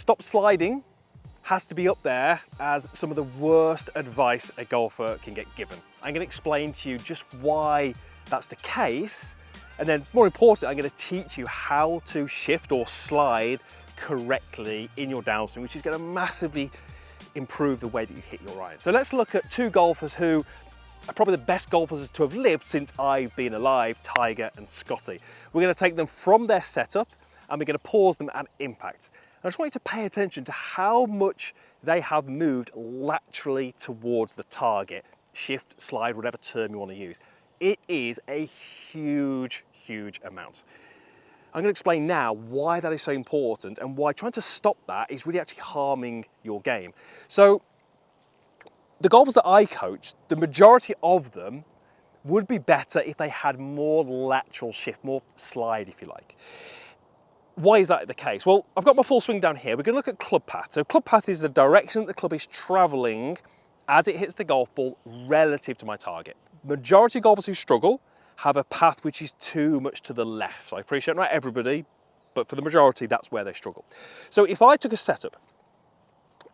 Stop sliding has to be up there as some of the worst advice a golfer can get given. I'm going to explain to you just why that's the case, and then more importantly, I'm going to teach you how to shift or slide correctly in your downswing, which is going to massively improve the way that you hit your iron. So let's look at two golfers who are probably the best golfers to have lived since I've been alive, Tiger and Scotty. We're going to take them from their setup and we're going to pause them at impact. I just want you to pay attention to how much they have moved laterally towards the target. Shift, slide, whatever term you want to use. It is a huge, huge amount. I'm going to explain now why that is so important and why trying to stop that is really actually harming your game. So the golfers that I coach, the majority of them would be better if they had more lateral shift, more slide if you like. Why is that the case? Well, I've got my full swing down here. We're going to look at club path. So club path is the direction that the club is traveling as it hits the golf ball relative to my target. Majority of golfers who struggle have a path which is too much to the left. I appreciate not everybody, but for the majority, that's where they struggle. So if I took a setup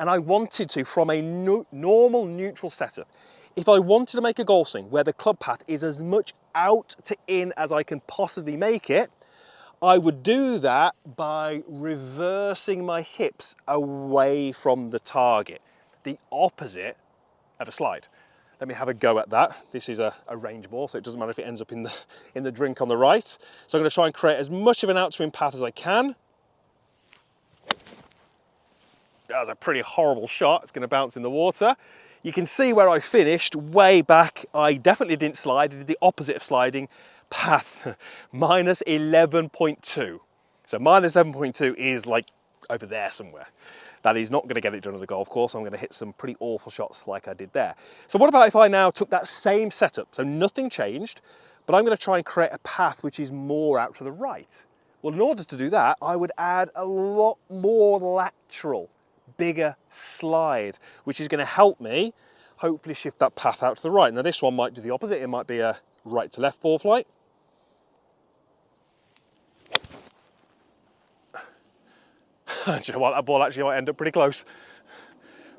and I wanted to, from a normal neutral setup, if I wanted to make a golf swing where the club path is as much out to in as I can possibly make it, I would do that by reversing my hips away from the target, the opposite of a slide. Let me have a go at that. This is a range ball, so it doesn't matter if it ends up in the drink on the right. So I'm going to try and create as much of an out-to-in path as I can. That was a pretty horrible shot. It's going to bounce in the water. You can see where I finished way back. I definitely didn't slide. I did the opposite of sliding. Path minus 11.2. So minus 11.2 is like over there somewhere. That is not going to get it done on the golf course. I'm going to hit some pretty awful shots like I did there. So what about if I now took that same setup? So nothing changed, but I'm going to try and create a path which is more out to the right. Well, in order to do that, I would add a lot more lateral, bigger slide, which is going to help me hopefully shift that path out to the right. Now this one might do the opposite. It might be a right to left ball flight. Do you know what, that ball actually might end up pretty close.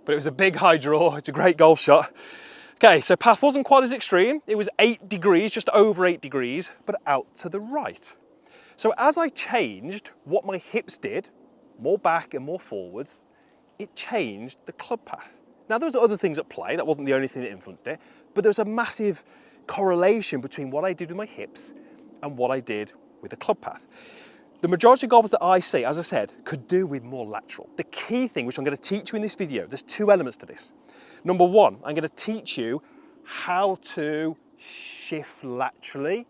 But it was a big high draw, it's a great golf shot. Okay, so path wasn't quite as extreme. It was 8 degrees, just over 8 degrees, but out to the right. So as I changed what my hips did, more back and more forwards, it changed the club path. Now there was other things at play, that wasn't the only thing that influenced it, but there was a massive correlation between what I did with my hips and what I did with the club path. The majority of golfers that I see, as I said, could do with more lateral. The key thing, which I'm going to teach you in this video, there's 2 elements to this. Number 1, I'm going to teach you how to shift laterally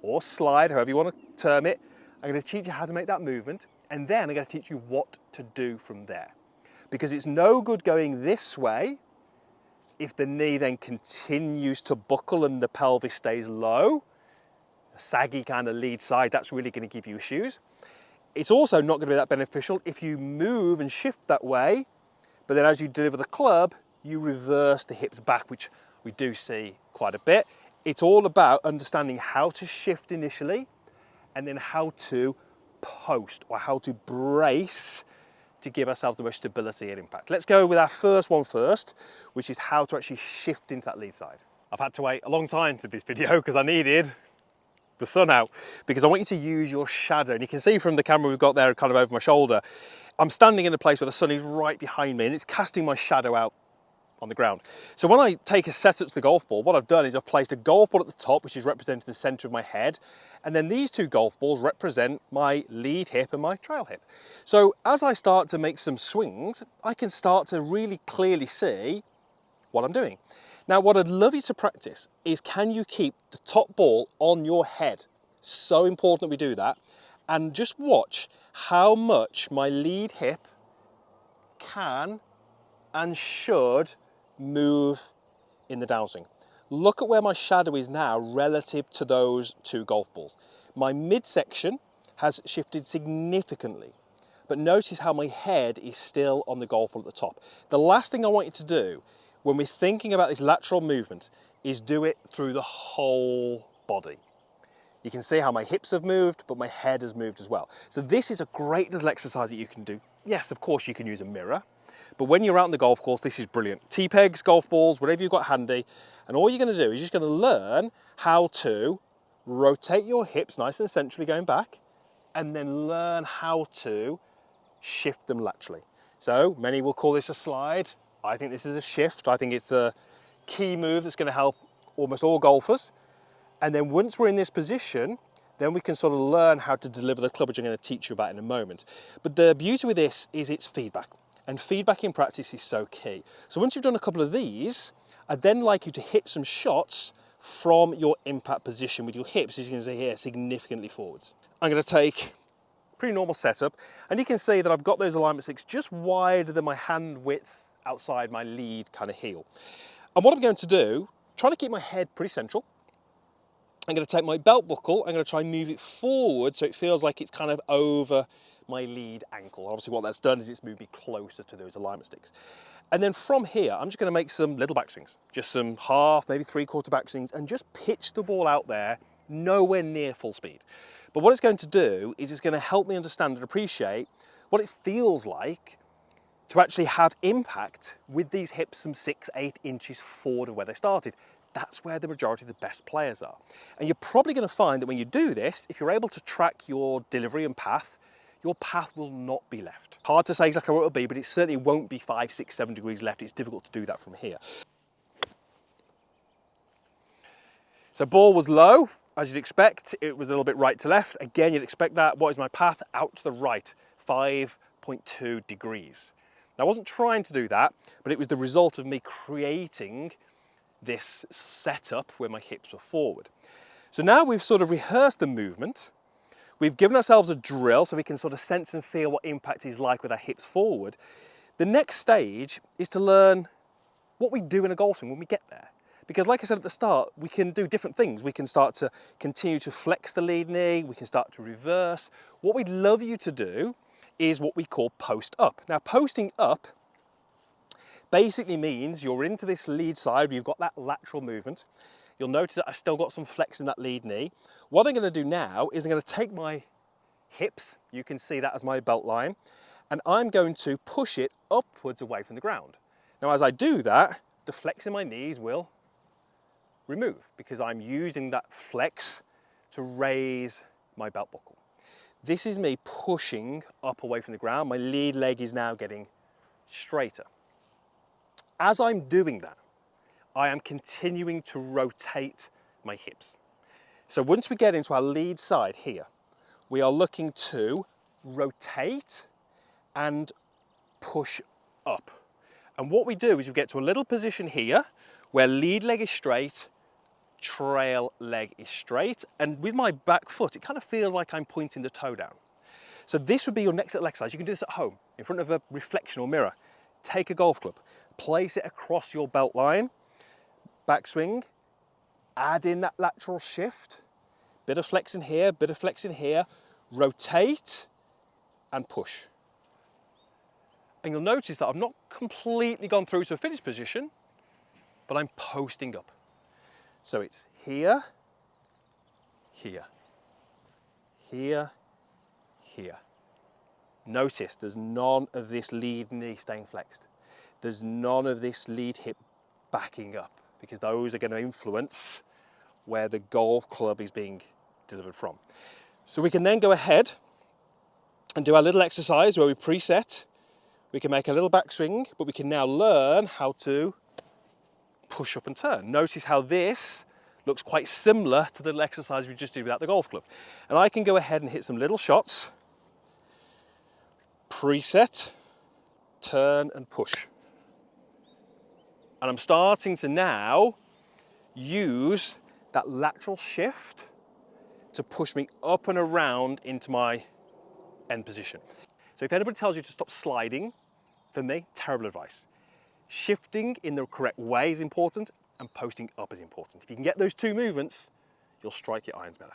or slide, however you want to term it. I'm going to teach you how to make that movement, and then I'm going to teach you what to do from there. Because it's no good going this way if the knee then continues to buckle and the pelvis stays low. A saggy kind of lead side, that's really going to give you issues. It's also not going to be that beneficial if you move and shift that way, but then as you deliver the club, you reverse the hips back, which we do see quite a bit. It's all about understanding how to shift initially and then how to post or how to brace to give ourselves the most stability and impact. Let's go with our first one first, which is how to actually shift into that lead side. I've had to wait a long time to this video because I needed the sun out, because I want you to use your shadow. And you can see from the camera we've got there kind of over my shoulder, I'm standing in a place where the sun is right behind me and it's casting my shadow out on the ground. So when I take a setup to the golf ball, what I've done is I've placed a golf ball at the top, which is representing the center of my head. And then these 2 golf balls represent my lead hip and my trail hip. So as I start to make some swings, I can start to really clearly see what I'm doing. Now, what I'd love you to practice is, can you keep the top ball on your head? So important that we do that. And just watch how much my lead hip can and should move in the downswing. Look at where my shadow is now relative to those 2 golf balls. My midsection has shifted significantly, but notice how my head is still on the golf ball at the top. The last thing I want you to do when we're thinking about this lateral movement is do it through the whole body. You can see how my hips have moved, but my head has moved as well. So this is a great little exercise that you can do yes, of course you can use a mirror, but when you're out on the golf course, this is brilliant. Tee pegs, golf balls, whatever you've got handy, and all you're going to do is you're just going to learn how to rotate your hips nice and centrally going back, and then learn how to shift them laterally. So many will call this a slide. I think this is a shift. I think it's a key move that's going to help almost all golfers. And then once we're in this position, then we can sort of learn how to deliver the club, which I'm going to teach you about in a moment. But the beauty with this is it's feedback, and feedback in practice is so key. So once you've done a couple of these, I'd then like you to hit some shots from your impact position with your hips, as you can see here, significantly forwards. I'm going to take a pretty normal setup, and you can see that I've got those alignment sticks just wider than my hand width outside my lead kind of heel. And what I'm going to do, trying to keep my head pretty central, I'm going to take my belt buckle, I'm going to try and move it forward so it feels like it's kind of over my lead ankle. Obviously what that's done is it's moved me closer to those alignment sticks. And then from here, I'm just going to make some little backswings, just some half, maybe three-quarter backswings, and just pitch the ball out there, nowhere near full speed. But what it's going to do is it's going to help me understand and appreciate what it feels like to actually have impact with these hips some 6-8 inches forward of where they started. That's where the majority of the best players are. And you're probably going to find that when you do this, if you're able to track your delivery and path, your path will not be left. Hard to say exactly what it'll be, but it certainly won't be 5, 6, 7 degrees left. It's difficult to do that from here. So ball was low, as you'd expect. It was a little bit right to left. Again, you'd expect that. What is my path? Out to the right, 5.2 degrees. Now, I wasn't trying to do that, but it was the result of me creating this setup where my hips were forward. So now we've sort of rehearsed the movement. We've given ourselves a drill so we can sort of sense and feel what impact is like with our hips forward. The next stage is to learn what we do in a golf swing when we get there. Because like I said at the start, we can do different things. We can start to continue to flex the lead knee, we can start to reverse. What we'd love you to do is what we call post up. Now, posting up basically means you're into this lead side, you've got that lateral movement. You'll notice that I've still got some flex in that lead knee. What I'm going to do now is I'm going to take my hips, you can see that as my belt line, and I'm going to push it upwards away from the ground. Now, as I do that, the flex in my knees will remove because I'm using that flex to raise my belt buckle. This is me pushing up away from the ground. My lead leg is now getting straighter. As I'm doing that, I am continuing to rotate my hips. So once we get into our lead side here, we are looking to rotate and push up. And what we do is we get to a little position here where lead leg is straight, trail leg is straight, and with my back foot, it kind of feels like I'm pointing the toe down. So this would be your next little exercise. You can do this at home in front of a reflection or mirror. Take a golf club, place it across your belt line, backswing, add in that lateral shift, bit of flex in here, bit of flex in here, rotate and push. And you'll notice that I've not completely gone through to a finished position, but I'm posting up. So it's here, here, here, here. Notice there's none of this lead knee staying flexed. There's none of this lead hip backing up because those are going to influence where the golf club is being delivered from. So we can then go ahead and do our little exercise where we preset. We can make a little backswing, but we can now learn how to push up and turn. Notice how this looks quite similar to the little exercise we just did without the golf club. And I can go ahead and hit some little shots, preset, turn and push. And I'm starting to now use that lateral shift to push me up and around into my end position. So if anybody tells you to stop sliding, for me, terrible advice. Shifting in the correct way is important and posting up is important. If you can get those two movements, you'll strike your irons better.